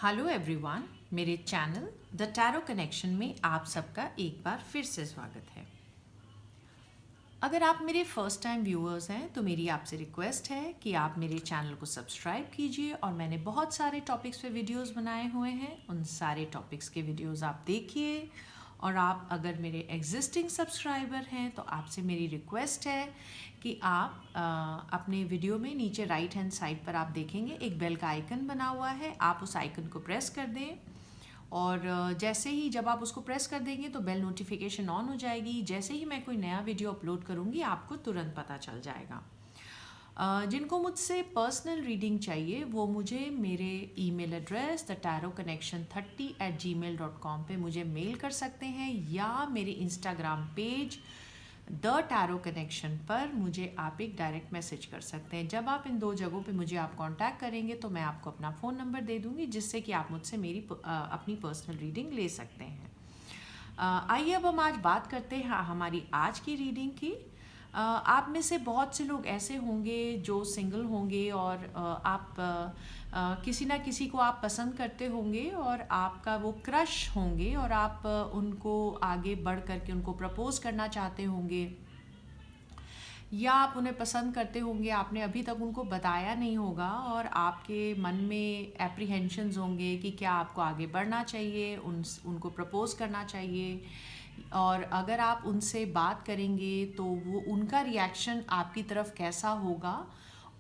Hello everyone, मेरे channel the tarot connection में आप सबका एक बार फिर से स्वागत है। अगर आप मेरे फर्स्ट टाइम व्यूअर्स हैं तो मेरी आपसे रिक्वेस्ट है कि आप मेरे चैनल को सब्सक्राइब कीजिए और मैंने बहुत सारे टॉपिक्स पे वीडियोस बनाए हुए हैं, उन सारे टॉपिक्स के वीडियोस आप देखिए। और आप अगर मेरे एग्जिस्टिंग सब्सक्राइबर हैं तो आपसे मेरी रिक्वेस्ट है कि आप अपने वीडियो में नीचे राइट हैंड साइड पर आप देखेंगे एक बेल का आइकन बना हुआ है, आप उस आइकन को प्रेस कर दें और जैसे ही जब आप उसको प्रेस कर देंगे तो बेल नोटिफिकेशन ऑन हो जाएगी। जैसे ही मैं कोई नया वीडियो अपलोड करूँगी आपको तुरंत पता चल जाएगा। जिनको मुझसे पर्सनल रीडिंग चाहिए वो मुझे मेरे ईमेल एड्रेस thetaroconnection30@gmail.com पे मुझे मेल कर सकते हैं या मेरे Instagram page the tarot connection पर मुझे आप एक डायरेक्ट मैसेज कर सकते हैं। जब आप इन दो जगहों पे मुझे आप कांटेक्ट करेंगे तो मैं आपको अपना फ़ोन नंबर दे दूँगी जिससे कि आप मुझसे मेरी अपनी पर्सनल रीडिंग ले सकते हैं। आइए अब हम आज बात करते हैं हमारी आज की रीडिंग की। आप में से बहुत से लोग ऐसे होंगे जो सिंगल होंगे और आप किसी ना किसी को आप पसंद करते होंगे और आपका वो क्रश होंगे और आप उनको आगे बढ़ करके उनको प्रपोज करना चाहते होंगे या आप उन्हें पसंद करते होंगे, आपने अभी तक उनको बताया नहीं होगा और आपके मन में एप्रीहेंशंस होंगे कि क्या आपको आगे बढ़ना चाहिए, उनको प्रपोज करना चाहिए। और अगर आप उनसे बात करेंगे तो वो उनका रिएक्शन आपकी तरफ कैसा होगा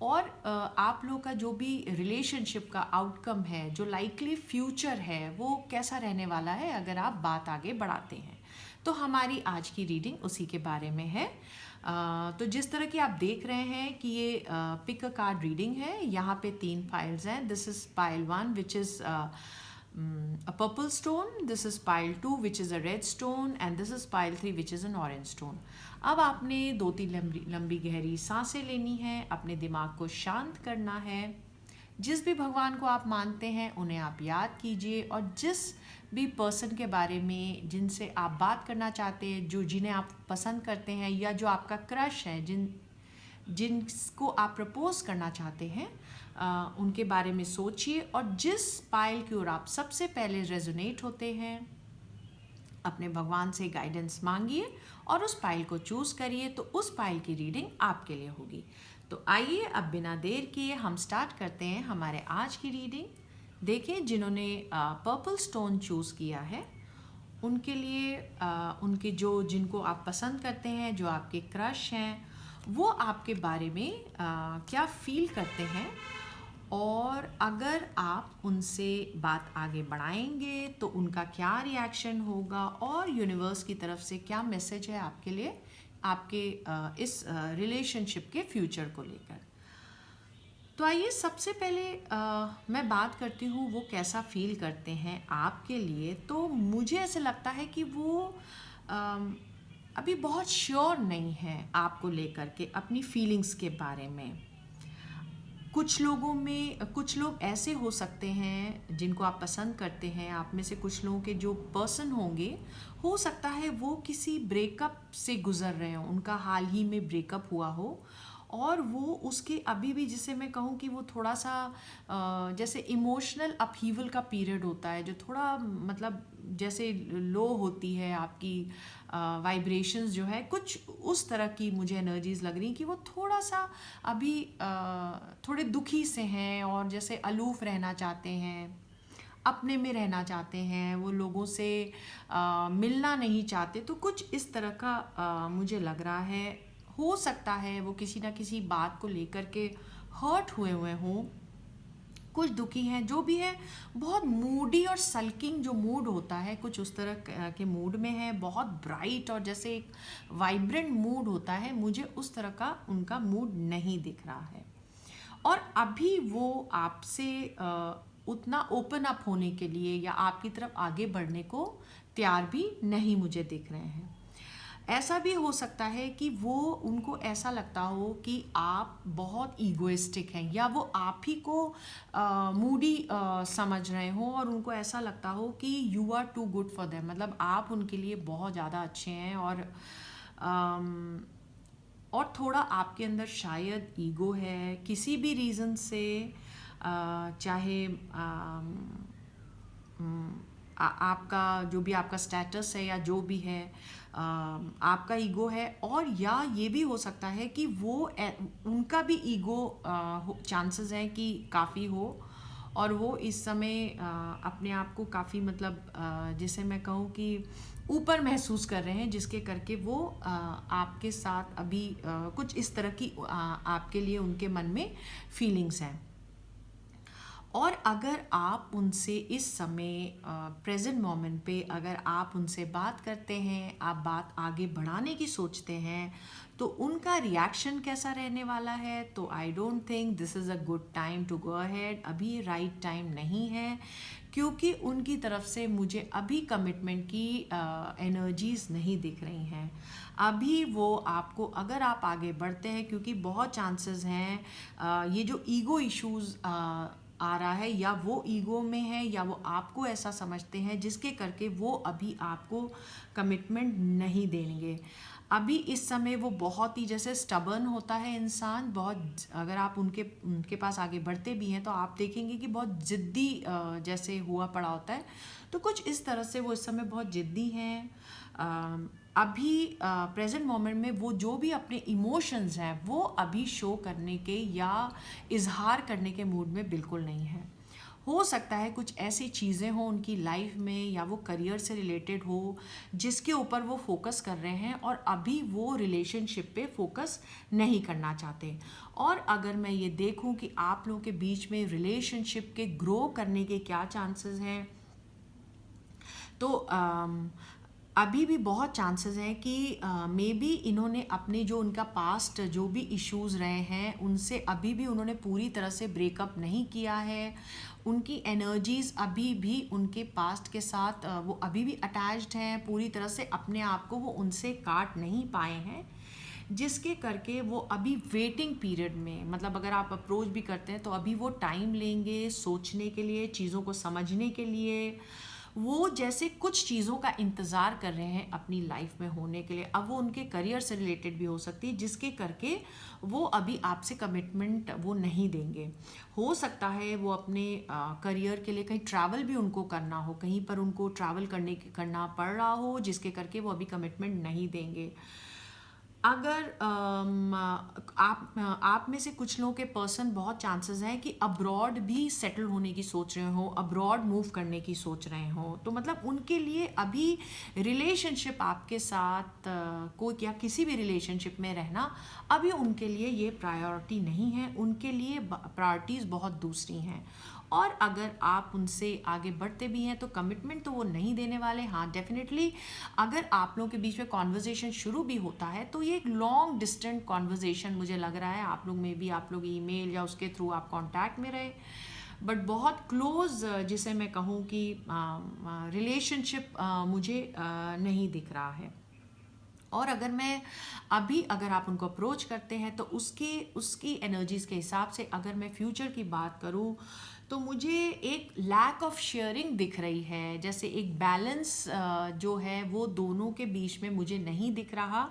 और आप लोग का जो भी रिलेशनशिप का आउटकम है, जो लाइकली फ्यूचर है, वो कैसा रहने वाला है अगर आप बात आगे बढ़ाते हैं। तो हमारी आज की रीडिंग उसी के बारे में है। तो जिस तरह की आप देख रहे हैं कि ये पिक अ कार्ड रीडिंग है, यहाँ पे 3 फाइल्स हैं। This is pile 1 which is a purple stone, this is pile 2 which is a red stone and this is pile 3 which is an orange stone। अब आपने 2-3 लंबी गहरी सांसें लेनी है, अपने दिमाग को शांत करना है। जिस भी भगवान को आप मानते हैं उन्हें आप याद कीजिए और जिस भी पर्सन के बारे में जिनसे आप बात करना चाहते हैं, जो जिन्हें आप पसंद करते हैं या जो आपका क्रश है, जिनको आप प्रपोज करना चाहते हैं, उनके बारे में सोचिए और जिस पाइल की ओर आप सबसे पहले रेजोनेट होते हैं अपने भगवान से गाइडेंस मांगिए और उस पाइल को चूज़ करिए, तो उस पाइल की रीडिंग आपके लिए होगी। तो आइए अब बिना देर किए हम स्टार्ट करते हैं हमारे आज की रीडिंग। देखें जिन्होंने पर्पल स्टोन चूज़ किया है उनके लिए उनके जिनको आप पसंद करते हैं, जो आपके क्रश हैं, वो आपके बारे में क्या फील करते हैं और अगर आप उनसे बात आगे बढ़ाएंगे तो उनका क्या रिएक्शन होगा और यूनिवर्स की तरफ से क्या मैसेज है आपके लिए, आपके इस रिलेशनशिप के फ्यूचर को लेकर। तो आइए सबसे पहले मैं बात करती हूँ वो कैसा फील करते हैं आपके लिए। तो मुझे ऐसे लगता है कि वो अभी बहुत श्योर नहीं है आपको लेकर के, अपनी फीलिंग्स के बारे में। कुछ लोग ऐसे हो सकते हैं जिनको आप पसंद करते हैं, आप में से कुछ लोगों के जो पर्सन होंगे, हो सकता है वो किसी ब्रेकअप से गुजर रहे हों, उनका हाल ही में ब्रेकअप हुआ हो और वो उसके अभी भी, जिसे मैं कहूँ कि वो थोड़ा सा जैसे इमोशनल अपहीवल का पीरियड होता है, जो थोड़ा मतलब जैसे लो होती है आपकी वाइब्रेशंस जो है, कुछ उस तरह की मुझे एनर्जीज लग रही कि वो थोड़ा सा अभी थोड़े दुखी से हैं और जैसे अलूफ रहना चाहते हैं, अपने में रहना चाहते हैं, वो लोगों से मिलना नहीं चाहते। तो कुछ इस तरह का मुझे लग रहा है। हो सकता है वो किसी ना किसी बात को लेकर के हर्ट हुए हों, कुछ दुखी हैं, जो भी है बहुत मूडी और सल्किंग जो मूड होता है, कुछ उस तरह के मूड में है, बहुत ब्राइट और जैसे एक वाइब्रेंट मूड होता है, मुझे उस तरह का उनका मूड नहीं दिख रहा है। और अभी वो आपसे उतना ओपन अप होने के लिए या आपकी तरफ आगे बढ़ने को तैयार भी नहीं मुझे दिख रहे हैं। ऐसा भी हो सकता है कि वो उनको ऐसा लगता हो कि आप बहुत ईगोइस्टिक हैं या वो आप ही को मूडी समझ रहे हो और उनको ऐसा लगता हो कि you are too good for them, मतलब आप उनके लिए बहुत ज़्यादा अच्छे हैं और थोड़ा आपके अंदर शायद ईगो है किसी भी रीज़न से, चाहे आपका जो भी आपका स्टेटस है या जो भी है, आपका ईगो है, और या ये भी हो सकता है कि उनका भी ईगो चांसेस हैं कि काफ़ी हो, और वो इस समय अपने आप को काफ़ी मतलब जिसे मैं कहूँ कि ऊपर महसूस कर रहे हैं, जिसके करके वो आपके साथ अभी कुछ इस तरह की आपके लिए उनके मन में फीलिंग्स हैं। और अगर आप उनसे इस समय प्रेजेंट मोमेंट पे अगर आप उनसे बात करते हैं, आप बात आगे बढ़ाने की सोचते हैं, तो उनका रिएक्शन कैसा रहने वाला है, तो I don't think this is a good time to go ahead. अभी राइट टाइम नहीं है, क्योंकि उनकी तरफ से मुझे अभी कमिटमेंट की एनर्जीज नहीं दिख रही हैं। अभी वो आपको, अगर आप आगे बढ़ते हैं, क्योंकि बहुत चांसेस हैं ये जो ईगो इश्यूज आ रहा है, या वो ईगो में है या वो आपको ऐसा समझते हैं जिसके करके वो अभी आपको कमिटमेंट नहीं देंगे। अभी इस समय वो बहुत ही जैसे स्टबर्न होता है इंसान, बहुत, अगर आप उनके उनके पास आगे बढ़ते भी हैं तो आप देखेंगे कि बहुत ज़िद्दी जैसे हुआ पड़ा होता है। तो कुछ इस तरह से वो इस समय बहुत ज़िद्दी हैं। अभी प्रेजेंट मोमेंट में वो जो भी अपने इमोशंस हैं वो अभी शो करने के या इजहार करने के मूड में बिल्कुल नहीं है। हो सकता है कुछ ऐसी चीज़ें हों उनकी लाइफ में, या वो करियर से रिलेटेड हो जिसके ऊपर वो फोकस कर रहे हैं, और अभी वो रिलेशनशिप पे फोकस नहीं करना चाहते। और अगर मैं ये देखूं कि आप लोगों के बीच में रिलेशनशिप के ग्रो करने के क्या चांसेस हैं, तो अभी भी बहुत चांसेस हैं कि मे बी इन्होंने अपने जो उनका पास्ट जो भी इश्यूज रहे हैं उनसे अभी भी उन्होंने पूरी तरह से ब्रेकअप नहीं किया है। उनकी एनर्जीज अभी भी उनके पास्ट के साथ वो अभी भी अटैच्ड हैं, पूरी तरह से अपने आप को वो उनसे काट नहीं पाए हैं, जिसके करके वो अभी वेटिंग पीरियड में, मतलब अगर आप अप्रोच भी करते हैं तो अभी वो टाइम लेंगे सोचने के लिए, चीज़ों को समझने के लिए। वो जैसे कुछ चीज़ों का इंतज़ार कर रहे हैं अपनी लाइफ में होने के लिए। अब वो उनके करियर से रिलेटेड भी हो सकती है, जिसके करके वो अभी आपसे कमिटमेंट वो नहीं देंगे। हो सकता है वो अपने करियर के लिए कहीं ट्रैवल भी उनको करना हो, कहीं पर उनको ट्रैवल करना पड़ रहा हो, जिसके करके वो अभी कमिटमेंट नहीं देंगे। अगर आप में से कुछ लोगों के पर्सन, बहुत चांसेस हैं कि अब्रॉड भी सेटल होने की सोच रहे हो, अब्रॉड मूव करने की सोच रहे हो, तो मतलब उनके लिए अभी रिलेशनशिप आपके साथ कोई या किसी भी रिलेशनशिप में रहना अभी उनके लिए ये प्रायोरिटी नहीं है। उनके लिए प्रायोरिटीज़ बहुत दूसरी हैं। और अगर आप उनसे आगे बढ़ते भी हैं तो कमिटमेंट तो वो नहीं देने वाले। हाँ, डेफिनेटली अगर आप लोगों के बीच में कॉन्वर्जेशन शुरू भी होता है तो ये एक लॉन्ग डिस्टेंट कॉन्वर्जेशन मुझे लग रहा है। आप लोग में भी, आप लोग ईमेल या उसके थ्रू आप कांटेक्ट में रहे, बट बहुत क्लोज जिसे मैं कहूँ कि रिलेशनशिप मुझे नहीं दिख रहा है। और अगर मैं अभी, अगर आप उनको अप्रोच करते हैं तो उसकी एनर्जीज के हिसाब से अगर मैं फ्यूचर की बात करूं तो मुझे एक लैक ऑफ शेयरिंग दिख रही है। जैसे एक बैलेंस जो है वो दोनों के बीच में मुझे नहीं दिख रहा।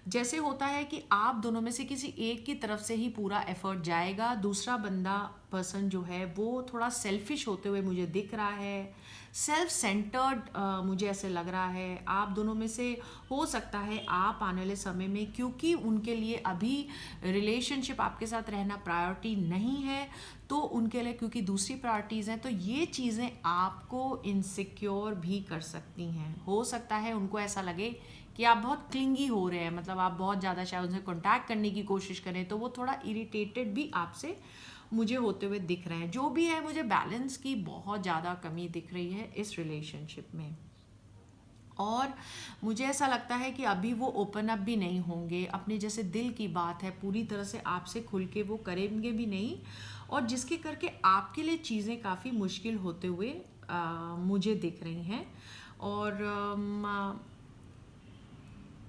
जैसे होता है कि आप दोनों में से किसी एक की तरफ से ही पूरा एफर्ट जाएगा, दूसरा बंदा पर्सन जो है वो थोड़ा सेल्फिश होते हुए मुझे दिख रहा है, सेल्फ सेंटर्ड मुझे ऐसे लग रहा है। आप दोनों में से हो सकता है आप आने वाले समय में, क्योंकि उनके लिए अभी रिलेशनशिप आपके साथ रहना प्रायोरिटी नहीं है, तो उनके लिए क्योंकि दूसरी प्रायोरिटीज़ हैं, तो ये चीज़ें आपको इनसिक्योर भी कर सकती हैं। हो सकता है उनको ऐसा लगे कि आप बहुत क्लिंगी हो रहे हैं, मतलब आप बहुत ज़्यादा शायद उनसे कॉन्टैक्ट करने की कोशिश करें, तो वो थोड़ा इरिटेटेड भी आपसे मुझे होते हुए दिख रहे हैं। जो भी है, मुझे बैलेंस की बहुत ज़्यादा कमी दिख रही है इस रिलेशनशिप में। और मुझे ऐसा लगता है कि अभी वो ओपन अप भी नहीं होंगे, अपने जैसे दिल की बात है पूरी तरह से आपसे खुल के वो करेंगे भी नहीं, और जिसके करके आपके लिए चीज़ें काफ़ी मुश्किल होते हुए मुझे दिख रही हैं। और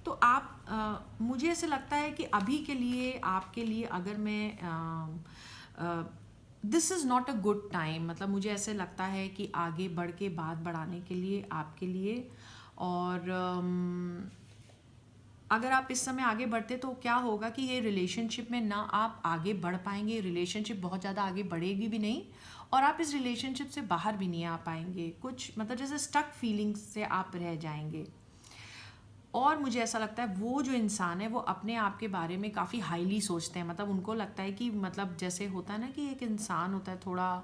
तो आप मुझे ऐसे लगता है कि अभी के लिए आपके लिए अगर मैं this is not a good time, मतलब मुझे ऐसे लगता है कि आगे बढ़ के बात बढ़ाने के लिए आपके लिए। और अगर आप इस समय आगे बढ़ते तो क्या होगा कि ये रिलेशनशिप में ना आप आगे बढ़ पाएंगे, रिलेशनशिप बहुत ज़्यादा आगे बढ़ेगी भी नहीं, और आप इस रिलेशनशिप से बाहर भी नहीं आ पाएंगे, कुछ मतलब जैसे स्टक फीलिंग्स से आप रह जाएंगे। और मुझे ऐसा लगता है वो जो इंसान है वो अपने आप के बारे में काफ़ी हाईली सोचते हैं, मतलब उनको लगता है कि मतलब जैसे होता है ना कि एक इंसान होता है थोड़ा,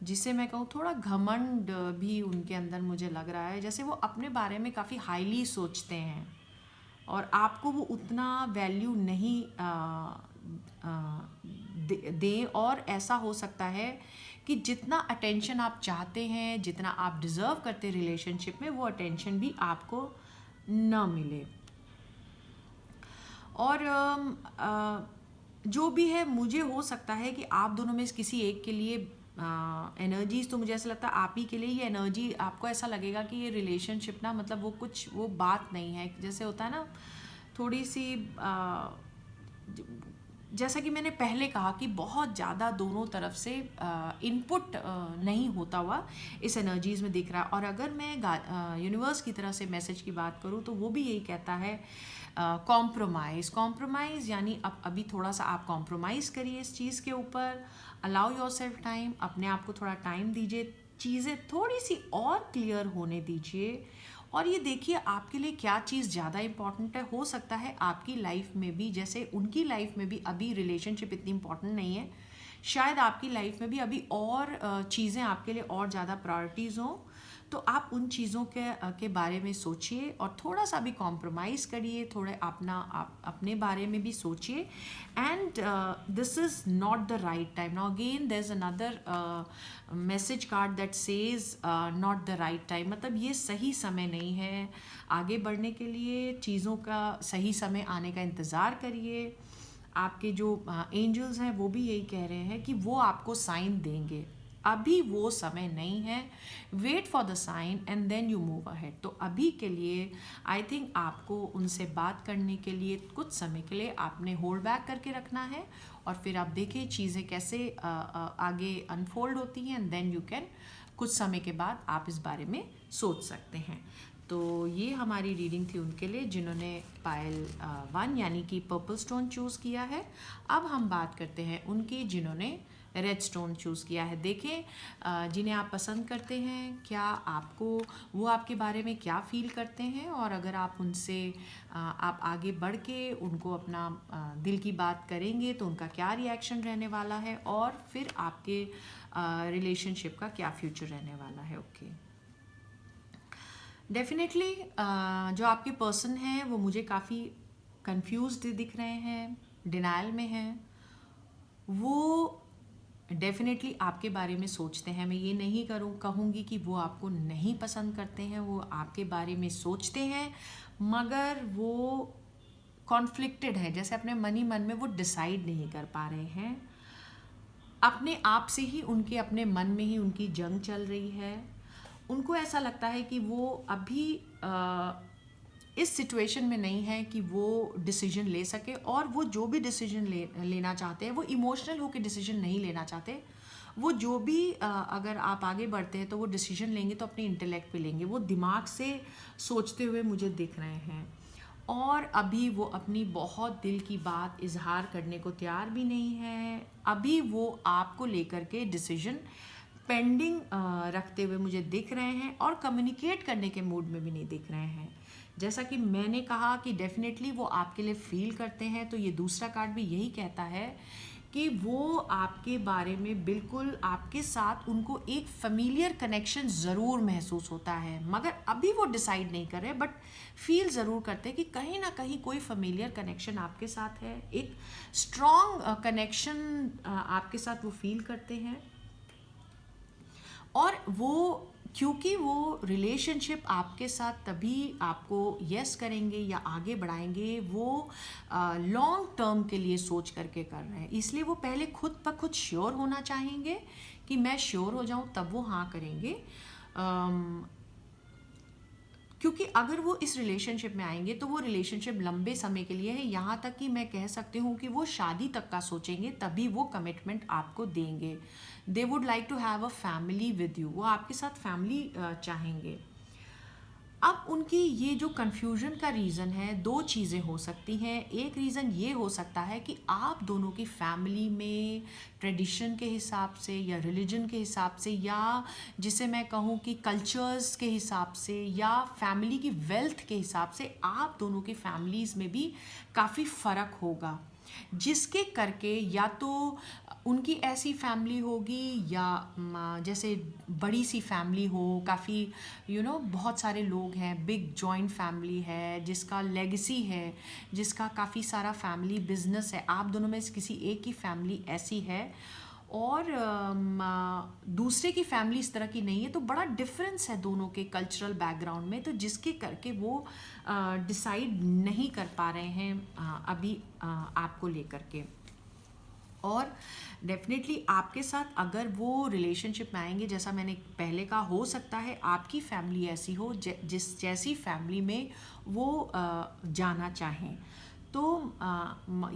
जिसे मैं कहूँ थोड़ा घमंड भी उनके अंदर मुझे लग रहा है, जैसे वो अपने बारे में काफ़ी हाईली सोचते हैं और आपको वो उतना वैल्यू नहीं दें। और ऐसा हो सकता है कि जितना अटेंशन आप चाहते हैं, जितना आप डिज़र्व करते हैं रिलेशनशिप में, वो अटेंशन भी आपको न मिले। और जो भी है, मुझे हो सकता है कि आप दोनों में से किसी एक के लिए एनर्जीज, तो मुझे ऐसा लगता है आप ही के लिए ये एनर्जी, आपको ऐसा लगेगा कि ये रिलेशनशिप ना मतलब वो कुछ वो बात नहीं है, जैसे होता है ना थोड़ी सी जैसा कि मैंने पहले कहा कि बहुत ज़्यादा दोनों तरफ से इनपुट नहीं होता हुआ इस एनर्जीज़ में दिख रहा है। और अगर मैं यूनिवर्स की तरह से मैसेज की बात करूँ तो वो भी यही कहता है कॉम्प्रोमाइज़ यानी अब अभी थोड़ा सा आप कॉम्प्रोमाइज़ करिए इस चीज़ के ऊपर, अलाउ योर सेल्फ टाइम, अपने आप को थोड़ा टाइम दीजिए, चीज़ें थोड़ी सी और क्लियर होने दीजिए और ये देखिए आपके लिए क्या चीज़ ज़्यादा इम्पॉर्टेंट है। हो सकता है आपकी लाइफ में भी, जैसे उनकी लाइफ में भी अभी रिलेशनशिप इतनी इम्पॉर्टेंट नहीं है, शायद आपकी लाइफ में भी अभी और चीज़ें आपके लिए और ज़्यादा प्रायोरिटीज़ हों, तो आप उन चीज़ों के बारे में सोचिए और थोड़ा सा भी कॉम्प्रोमाइज़ करिए, थोड़े आप अपने बारे में भी सोचिए। And this is not the right time. Now again there is another message card that says not the right time, मतलब ये सही समय नहीं है आगे बढ़ने के लिए, चीज़ों का सही समय आने का इंतज़ार करिए। आपके जो एंजल्स हैं वो भी यही कह रहे हैं कि वो आपको साइन देंगे, अभी वो समय नहीं है, wait for the sign and then you move ahead. तो अभी के लिए आई थिंक आपको उनसे बात करने के लिए कुछ समय के लिए आपने होल्ड बैक करके रखना है और फिर आप देखिए चीज़ें कैसे आगे अनफोल्ड होती हैं एंड देन यू कैन कुछ समय के बाद आप इस बारे में सोच सकते हैं। तो ये हमारी रीडिंग थी उनके लिए जिन्होंने पायल 1 यानी कि पर्पल स्टोन चूज़ किया है। अब हम बात करते हैं उनकी जिन्होंने रेड स्टोन चूज़ किया है। देखें जिन्हें आप पसंद करते हैं, क्या आपको वो आपके बारे में क्या फील करते हैं, और अगर आप उनसे आप आगे बढ़ के उनको अपना दिल की बात करेंगे तो उनका क्या रिएक्शन रहने वाला है, और फिर आपके रिलेशनशिप का क्या फ्यूचर रहने वाला है। ओके, डेफिनेटली जो आपके पर्सन हैं वो मुझे काफ़ी कंफ्यूज्ड दिख रहे हैं, डिनायल में हैं, वो डेफिनेटली आपके बारे में सोचते हैं। मैं ये नहीं कहूँगी कि वो आपको नहीं पसंद करते हैं, वो आपके बारे में सोचते हैं, मगर वो कॉन्फ्लिक्टेड है, जैसे अपने मन ही मन में वो डिसाइड नहीं कर पा रहे हैं, अपने आप से ही उनके अपने मन में ही उनकी जंग चल रही है। उनको ऐसा लगता है कि वो अभी इस सिचुएशन में नहीं है कि वो डिसीजन ले सके, और वो जो भी डिसीजन लेना चाहते हैं वो इमोशनल होकर डिसीजन नहीं लेना चाहते। वो जो भी अगर आप आगे बढ़ते हैं तो वो डिसीजन लेंगे तो अपने इंटेलेक्ट पे लेंगे, वो दिमाग से सोचते हुए मुझे दिख रहे हैं, और अभी वो अपनी बहुत दिल की बात इजहार करने को तैयार भी नहीं है। अभी वो आपको लेकर के डिसीजन पेंडिंग रखते हुए मुझे दिख रहे हैं, और कम्युनिकेट करने के मूड में भी नहीं दिख रहे हैं। जैसा कि मैंने कहा कि डेफिनेटली वो आपके लिए फील करते हैं, तो ये दूसरा कार्ड भी यही कहता है कि वो आपके बारे में बिल्कुल, आपके साथ उनको एक फेमिलियर कनेक्शन ज़रूर महसूस होता है, मगर अभी वो डिसाइड नहीं कर रहे, बट फील ज़रूर करते हैं कि कहीं ना कहीं कोई फेमिलियर कनेक्शन आपके साथ है, एक स्ट्रॉन्ग कनेक्शन आपके साथ वो फील करते हैं। और वो क्योंकि वो रिलेशनशिप आपके साथ तभी आपको यस करेंगे या आगे बढ़ाएंगे, वो लॉन्ग टर्म के लिए सोच करके कर रहे हैं, इसलिए वो पहले खुद ब खुद श्योर होना चाहेंगे कि मैं श्योर हो जाऊं तब वो हाँ करेंगे। क्योंकि अगर वो इस रिलेशनशिप में आएंगे तो वो रिलेशनशिप लंबे समय के लिए है, यहाँ तक कि मैं कह सकती हूँ कि वो शादी तक का सोचेंगे, तभी वो कमिटमेंट आपको देंगे। They would like to have a family with you, वो आपके साथ फैमिली चाहेंगे। अब उनकी ये जो कन्फ्यूजन का रीज़न है, दो चीज़ें हो सकती हैं। एक रीज़न ये हो सकता है कि आप दोनों की फैमिली में ट्रेडिशन के हिसाब से या रिलीजन के हिसाब से या जिसे मैं कहूँ कि कल्चर्स के हिसाब से या फैमिली की वेल्थ के हिसाब से आप दोनों की फैमिलीज़ में भी काफ़ी फ़र्क होगा, जिसके करके या तो उनकी ऐसी फैमिली होगी या जैसे बड़ी सी फैमिली हो, काफ़ी बहुत सारे लोग हैं, बिग जॉइंट फैमिली है जिसका लेगेसी है, जिसका काफ़ी सारा फैमिली बिजनेस है। आप दोनों में से किसी एक की फैमिली ऐसी है और दूसरे की फैमिली इस तरह की नहीं है, तो बड़ा डिफरेंस है दोनों के कल्चरल बैकग्राउंड में, तो जिसके करके वो डिसाइड नहीं कर पा रहे हैं अभी आपको लेकर के। और डेफिनेटली आपके साथ अगर वो रिलेशनशिप में आएंगे, जैसा मैंने पहले कहा, हो सकता है आपकी फैमिली ऐसी हो जिस जैसी फैमिली में वो जाना चाहें, तो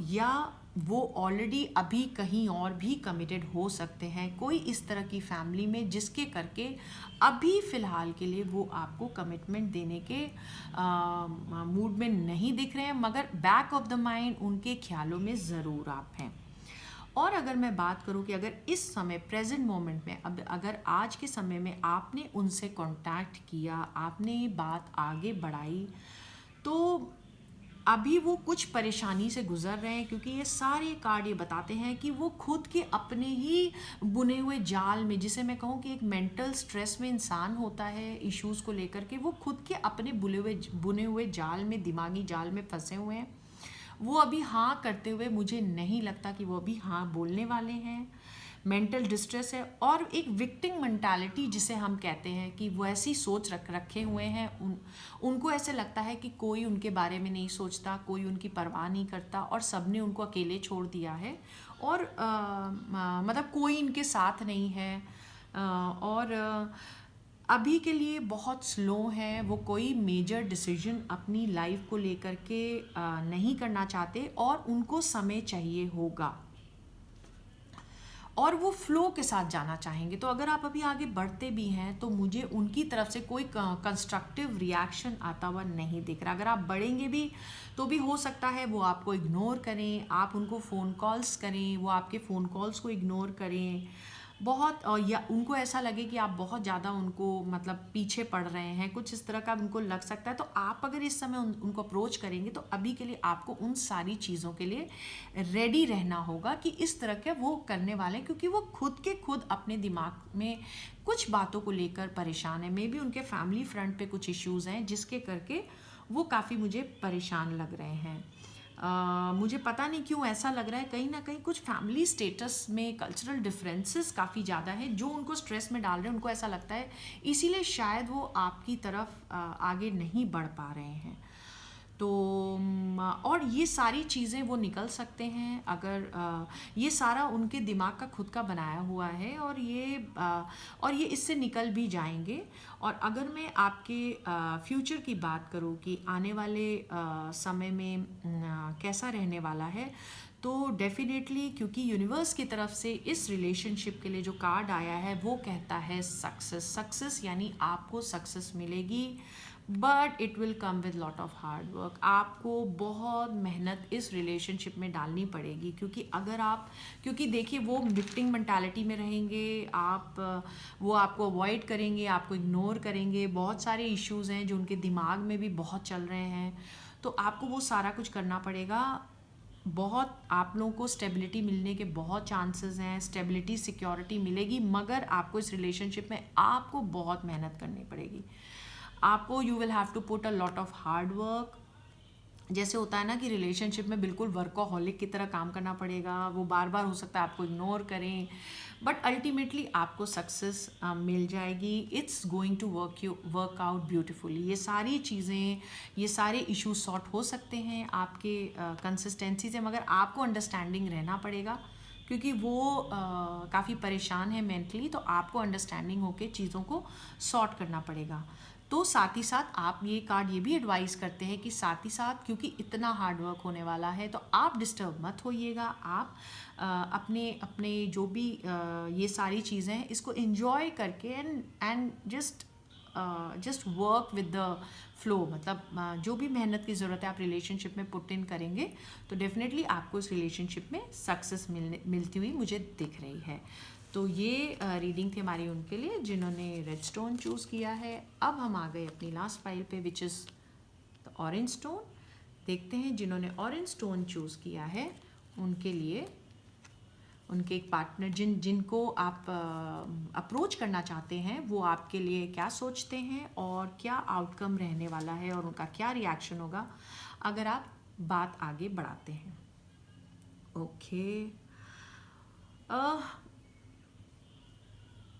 या वो ऑलरेडी अभी कहीं और भी कमिटेड हो सकते हैं कोई इस तरह की फैमिली में, जिसके करके अभी फ़िलहाल के लिए वो आपको कमिटमेंट देने के मूड में नहीं दिख रहे हैं, मगर बैक ऑफ द माइंड उनके ख्यालों में ज़रूर आप हैं। और अगर मैं बात करूं कि अगर इस समय प्रेजेंट मोमेंट में, अब अगर आज के समय में आपने उनसे कांटेक्ट किया, आपने बात आगे बढ़ाई, तो अभी वो कुछ परेशानी से गुजर रहे हैं, क्योंकि ये सारे कार्ड ये बताते हैं कि वो खुद के अपने ही बुने हुए जाल में, जिसे मैं कहूँ कि एक मेंटल स्ट्रेस में इंसान होता है इश्यूज़ को लेकर के, वो खुद के अपने बुने हुए जाल में, दिमागी जाल में फंसे हुए हैं। वो अभी हाँ करते हुए मुझे नहीं लगता कि वो अभी हाँ बोलने वाले हैं। मेंटल डिस्ट्रेस है और एक विक्टिम मेंटालिटी जिसे हम कहते हैं, कि वो ऐसी सोच रखे हुए हैं, उनको ऐसे लगता है कि कोई उनके बारे में नहीं सोचता, कोई उनकी परवाह नहीं करता और सबने उनको अकेले छोड़ दिया है, और मतलब कोई इनके साथ नहीं है, और अभी के लिए बहुत स्लो हैं। वो कोई मेजर डिसीजन अपनी लाइफ को लेकर के नहीं करना चाहते और उनको समय चाहिए होगा, और वो फ्लो के साथ जाना चाहेंगे। तो अगर आप अभी आगे बढ़ते भी हैं तो मुझे उनकी तरफ से कोई कंस्ट्रक्टिव रिएक्शन आता हुआ नहीं दिख रहा। अगर आप बढ़ेंगे भी तो भी हो सकता है वो आपको इग्नोर करें, आप उनको फ़ोन कॉल्स करें, वो आपके फ़ोन कॉल्स को इग्नोर करें बहुत, या उनको ऐसा लगे कि आप बहुत ज़्यादा उनको मतलब पीछे पड़ रहे हैं, कुछ इस तरह का उनको लग सकता है। तो आप अगर इस समय उनको अप्रोच करेंगे तो अभी के लिए आपको उन सारी चीज़ों के लिए रेडी रहना होगा कि इस तरह के वो करने वाले हैं, क्योंकि वो खुद अपने दिमाग में कुछ बातों को लेकर परेशान है। मे बी उनके फैमिली फ्रंट पे कुछ इश्यूज़ हैं जिसके करके वो काफ़ी मुझे परेशान लग रहे हैं। मुझे पता नहीं क्यों ऐसा लग रहा है, कहीं ना कहीं कुछ फैमिली स्टेटस में कल्चरल डिफरेंसेस काफ़ी ज़्यादा है जो उनको स्ट्रेस में डाल रहे हैं। उनको ऐसा लगता है, इसीलिए शायद वो आपकी तरफ आगे नहीं बढ़ पा रहे हैं। तो और ये सारी चीज़ें वो निकल सकते हैं अगर ये सारा उनके दिमाग का खुद का बनाया हुआ है, और ये इससे निकल भी जाएंगे। और अगर मैं आपके फ्यूचर की बात करूँ कि आने वाले समय में कैसा रहने वाला है, तो डेफिनेटली क्योंकि यूनिवर्स की तरफ से इस रिलेशनशिप के लिए जो कार्ड आया है वो कहता है सक्सेस, यानी आपको सक्सेस मिलेगी, but it will come with lot of hard work. आपको बहुत मेहनत इस रिलेशनशिप में डालनी पड़ेगी, क्योंकि देखिए वो विक्टिम मेंटालिटी में रहेंगे, वो आपको अवॉइड करेंगे, आपको इग्नोर करेंगे, बहुत सारे इश्यूज़ हैं जो उनके दिमाग में भी बहुत चल रहे हैं, तो आपको वो सारा कुछ करना पड़ेगा। बहुत आप लोगों को स्टेबिलिटी मिलने के बहुत चांसेस हैं, स्टेबिलिटी सिक्योरिटी मिलेगी, मगर आपको इस रिलेशनशिप में आपको बहुत मेहनत करनी पड़ेगी। आपको you will have to put a lot of hard work. जैसे होता है ना कि रिलेशनशिप में बिल्कुल वर्कोहॉलिक की तरह काम करना पड़ेगा, वो बार बार हो सकता है आपको इग्नोर करें, बट अल्टीमेटली आपको सक्सेस मिल जाएगी। It's going to work out beautifully. ये सारी चीज़ें, ये सारे इश्यूज सॉर्ट हो सकते हैं आपके कंसिस्टेंसी से, मगर आपको अंडरस्टैंडिंग रहना पड़ेगा, क्योंकि वो काफ़ी परेशान है मेंटली, तो आपको अंडरस्टैंडिंग होके चीज़ों को सॉर्ट करना पड़ेगा। तो साथ ही साथ आप ये कार्ड ये भी एडवाइस करते हैं कि साथ ही साथ क्योंकि इतना हार्ड वर्क होने वाला है, तो आप डिस्टर्ब मत होइएगा। आप अपने जो भी ये सारी चीज़ें हैं इसको एंजॉय करके and just just work with the flow, मतलब जो भी मेहनत की ज़रूरत है आप रिलेशनशिप में पुट इन करेंगे तो डेफिनेटली आपको इस रिलेशनशिप में सक्सेस मिलती हुई मुझे दिख रही है। तो ये रीडिंग थी हमारी उनके लिए जिन्होंने रेड स्टोन चूज़ किया है। अब हम आ गए अपनी लास्ट फाइल पे which is the orange stone. देखते हैं जिन्होंने ऑरेंज स्टोन चूज़ किया है उनके लिए, उनके एक पार्टनर जिनको आप अप्रोच करना चाहते हैं वो आपके लिए क्या सोचते हैं और क्या आउटकम रहने वाला है और उनका क्या रिएक्शन होगा अगर आप बात आगे बढ़ाते हैं। ओके,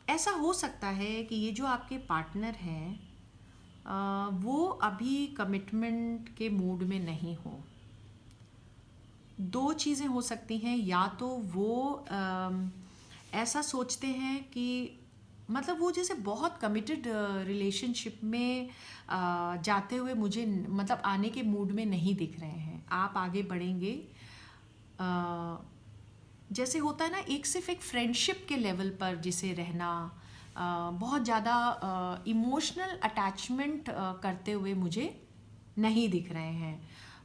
ऐसा हो सकता है कि ये जो आपके पार्टनर हैं वो अभी कमिटमेंट के मूड में नहीं हो। दो चीज़ें हो सकती हैं, या तो वो ऐसा सोचते हैं कि मतलब वो जैसे बहुत कमिटेड रिलेशनशिप में जाते हुए मुझे मतलब आने के मूड में नहीं दिख रहे हैं। आप आगे बढ़ेंगे, जैसे होता है ना एक सिर्फ एक फ्रेंडशिप के लेवल पर जिसे रहना, बहुत ज़्यादा इमोशनल अटैचमेंट करते हुए मुझे नहीं दिख रहे हैं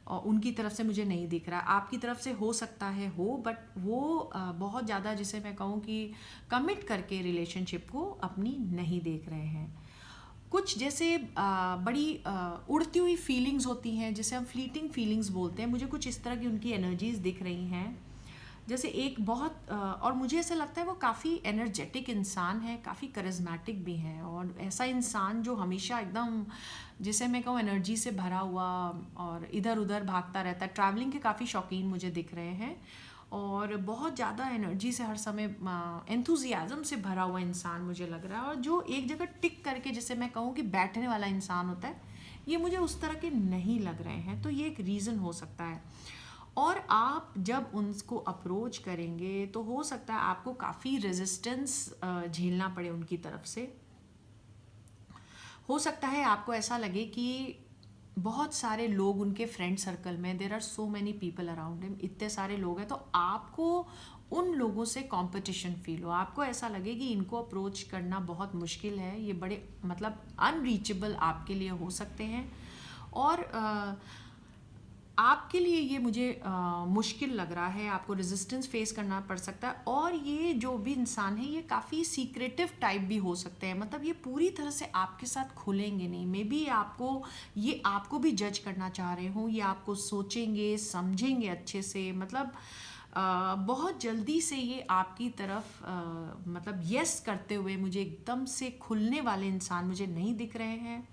और उनकी तरफ से मुझे नहीं दिख रहा। आपकी तरफ से हो सकता है हो, बट वो बहुत ज़्यादा जिसे मैं कहूँ कि कमिट करके रिलेशनशिप को अपनी नहीं देख रहे हैं। कुछ जैसे बड़ी उड़ती हुई फीलिंग्स होती हैं जिसे हम फ्लीटिंग फीलिंग्स बोलते हैं, मुझे कुछ इस तरह की उनकी एनर्जीज दिख रही हैं। जैसे एक बहुत और मुझे ऐसा लगता है वो काफ़ी एनर्जेटिक इंसान है, काफ़ी करिज्मेटिक भी हैं, और ऐसा इंसान जो हमेशा एकदम जिसे मैं कहूँ एनर्जी से भरा हुआ और इधर उधर भागता रहता है। ट्रैवलिंग के काफ़ी शौकीन मुझे दिख रहे हैं और बहुत ज़्यादा एनर्जी से हर समय एंथुजियाज़म से भरा हुआ इंसान मुझे लग रहा है, और जो एक जगह टिक करके जिसे मैं कहूँ कि बैठने वाला इंसान होता है, ये मुझे उस तरह के नहीं लग रहे हैं। तो ये एक रीज़न हो सकता है। और आप जब उनको अप्रोच करेंगे तो हो सकता है आपको काफ़ी रेजिस्टेंस झेलना पड़े उनकी तरफ से। हो सकता है आपको ऐसा लगे कि बहुत सारे लोग उनके फ्रेंड सर्कल में, there are so many people around him, इतने सारे लोग हैं, तो आपको उन लोगों से कंपटीशन फील हो। आपको ऐसा लगे कि इनको अप्रोच करना बहुत मुश्किल है, ये बड़े मतलब अनरीचेबल आपके लिए हो सकते हैं, और आपके लिए ये मुझे मुश्किल लग रहा है, आपको रेजिस्टेंस फेस करना पड़ सकता है। और ये जो भी इंसान है ये काफ़ी सीक्रेटिव टाइप भी हो सकते हैं, मतलब ये पूरी तरह से आपके साथ खुलेंगे नहीं। मे बी आपको भी जज करना चाह रहे हो, ये आपको सोचेंगे समझेंगे अच्छे से, मतलब बहुत जल्दी से ये आपकी तरफ मतलब यस करते हुए मुझे एकदम से खुलने वाले इंसान मुझे नहीं दिख रहे हैं।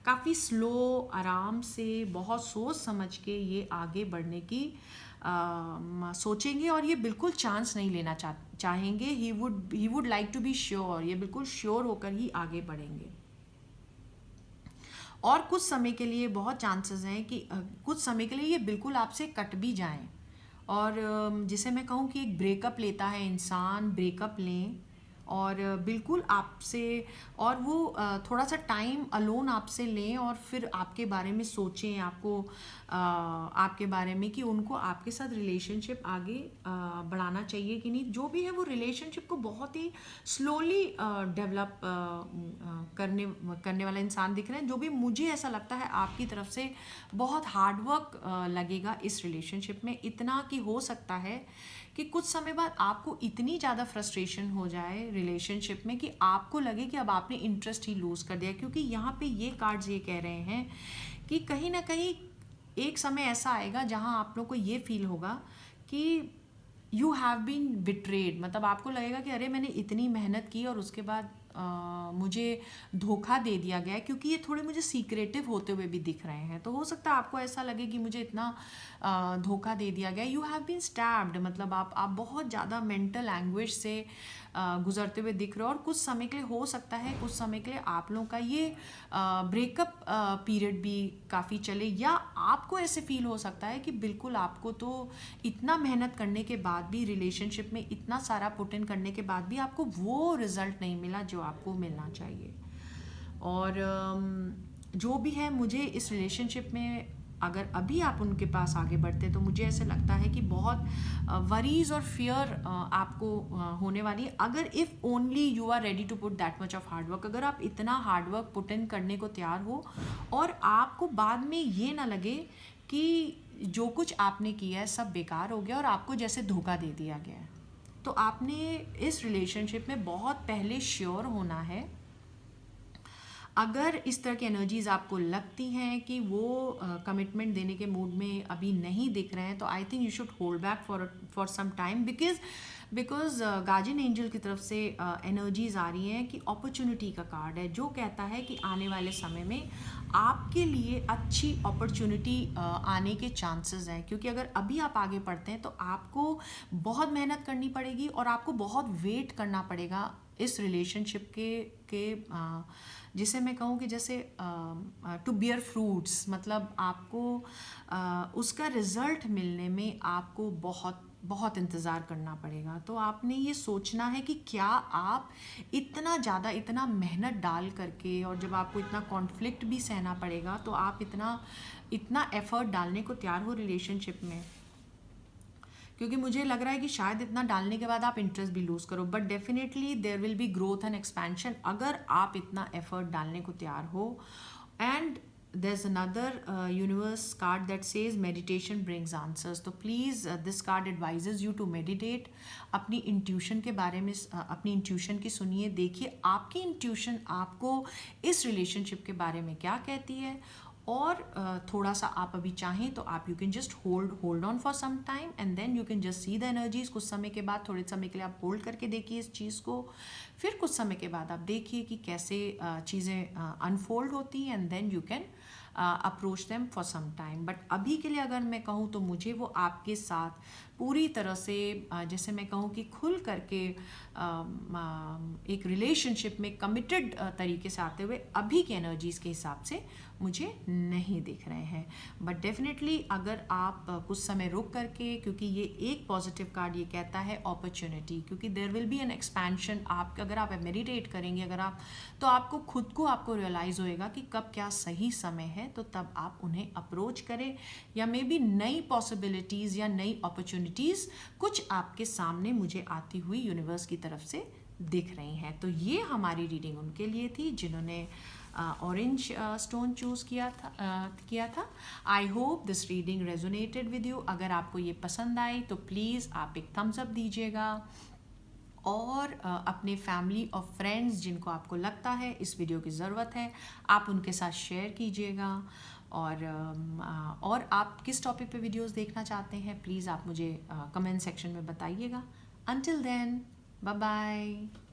काफ़ी स्लो, आराम से, बहुत सोच समझ के ये आगे बढ़ने की सोचेंगे, और ये बिल्कुल चांस नहीं लेना चाहेंगे। He would like to be sure, ये बिल्कुल श्योर होकर ही आगे बढ़ेंगे। और कुछ समय के लिए बहुत चांसेस हैं कि कुछ समय के लिए ये बिल्कुल आपसे कट भी जाएं, और जिसे मैं कहूँ कि एक ब्रेकअप लेता है इंसान, ब्रेकअप लें और बिल्कुल आपसे, और वो थोड़ा सा टाइम अलोन आपसे लें और फिर आपके बारे में सोचें, आपके बारे में कि उनको आपके साथ रिलेशनशिप आगे बढ़ाना चाहिए कि नहीं। जो भी है वो रिलेशनशिप को बहुत ही स्लोली डेवलप करने वाला इंसान दिख रहा है, जो भी मुझे ऐसा लगता है आपकी तरफ से बहुत हार्डवर्क लगेगा इस रिलेशनशिप में। इतना कि हो सकता है कि कुछ समय बाद आपको इतनी ज़्यादा फ्रस्ट्रेशन हो जाए रिलेशनशिप में कि आपको लगे कि अब आपने इंटरेस्ट ही लूज़ कर दिया, क्योंकि यहाँ पे ये कार्ड्स ये कह रहे हैं कि कहीं ना कहीं एक समय ऐसा आएगा जहाँ आप लोग को ये फील होगा कि यू हैव बीन बिट्रेड, मतलब आपको लगेगा कि अरे मैंने इतनी मेहनत की और उसके बाद मुझे धोखा दे दिया गया, क्योंकि ये थोड़े मुझे सीक्रेटिव होते हुए भी दिख रहे हैं। तो हो सकता है आपको ऐसा लगे कि मुझे इतना धोखा दे दिया गया। यू हैव बीन स्टैब्ड, मतलब आप बहुत ज़्यादा मेंटल एंग्विश से गुजरते हुए दिख रहे हो, और कुछ समय के लिए हो सकता है कुछ समय के लिए आप लोगों का ये ब्रेकअप पीरियड भी काफ़ी चले, या आपको ऐसे फील हो सकता है कि बिल्कुल आपको तो इतना मेहनत करने के बाद भी, रिलेशनशिप में इतना सारा पुट इन करने के बाद भी आपको वो रिजल्ट नहीं मिला जो आपको मिलना चाहिए। और जो भी है मुझे इस रिलेशनशिप में अगर अभी आप उनके पास आगे बढ़ते तो मुझे ऐसे लगता है कि बहुत वरीज और फियर आपको होने वाली है। अगर if only you are ready to put that much of hard work, अगर आप इतना हार्डवर्क पुट इन करने को तैयार हो और आपको बाद में ये ना लगे कि जो कुछ आपने किया है सब बेकार हो गया और आपको जैसे धोखा दे दिया गया है, तो आपने इस रिलेशनशिप में बहुत पहले श्योर होना है। अगर इस तरह की एनर्जीज आपको लगती हैं कि वो कमिटमेंट देने के मूड में अभी नहीं दिख रहे हैं, तो I think you should hold back for some time, because guardian angel की तरफ से एनर्जीज आ रही हैं कि अपॉर्चुनिटी का कार्ड है, जो कहता है कि आने वाले समय में आपके लिए अच्छी अपॉर्चुनिटी आने के चांसेस हैं। क्योंकि अगर अभी आप आगे बढ़ते हैं तो आपको बहुत मेहनत करनी पड़ेगी और आपको बहुत वेट करना पड़ेगा इस रिलेशनशिप के जिसे मैं कहूँ कि जैसे टू बियर फ्रूट्स, मतलब आपको उसका रिज़ल्ट मिलने में आपको बहुत बहुत इंतज़ार करना पड़ेगा। तो आपने ये सोचना है कि क्या आप इतना ज़्यादा इतना मेहनत डाल करके, और जब आपको इतना कॉन्फ्लिक्ट भी सहना पड़ेगा, तो आप इतना एफर्ट डालने को तैयार हो रिलेशनशिप में। क्योंकि मुझे लग रहा है कि शायद इतना डालने के बाद आप इंटरेस्ट भी लूज़ करो, but definitely there will be growth and expansion अगर आप इतना एफर्ट डालने को तैयार हो। And there's another universe card that says meditation brings answers. तो please this card advises you to meditate. अपनी इंट्यूशन के बारे में अपनी इंट्यूशन की सुनिए, देखिए आपकी इंट्यूशन आपको इस रिलेशनशिप के बारे में क्या कहती है। और थोड़ा सा आप अभी चाहें तो आप you can just hold on for some time and then you can just see the energies. कुछ समय के बाद, थोड़े समय के लिए आप होल्ड करके देखिए इस चीज़ को, फिर कुछ समय के बाद आप देखिए कि कैसे चीज़ें अनफोल्ड होती हैं and then you can approach them for some time. But अभी के लिए अगर मैं कहूँ तो मुझे वो आपके साथ पूरी तरह से जैसे मैं कहूँ कि खुल करके एक रिलेशनशिप में कमिटेड तरीके से आते हुए अभी के एनर्जीज़ के हिसाब से मुझे नहीं दिख रहे हैं। बट डेफिनेटली अगर आप कुछ समय रुक करके, क्योंकि ये एक पॉजिटिव कार्ड ये कहता है अपॉर्चुनिटी, क्योंकि there will be an expansion. आप अगर आप मेडिटेट करेंगे, अगर आप, तो आपको खुद को आपको रियलाइज़ होएगा कि कब क्या सही समय है, तो तब आप उन्हें अप्रोच करें, या मे बी नई पॉसिबिलिटीज़ या नई अपॉर्चुनिटीज़ कुछ आपके सामने मुझे आती हुई यूनिवर्स की तरफ से दिख रही हैं। तो ये हमारी रीडिंग उनके लिए थी जिन्होंने ऑरेंज स्टोन चूज़ किया था। I hope this reading resonated with you. अगर आपको ये पसंद आई तो प्लीज़ आप एक थम्स अप दीजिएगा, और अपने फैमिली और फ्रेंड्स जिनको आपको लगता है इस वीडियो की ज़रूरत है, आप उनके साथ शेयर कीजिएगा। और आप किस टॉपिक पे वीडियोस देखना चाहते हैं प्लीज़ आप मुझे कमेंट सेक्शन में बताइएगा। Until then, bye bye.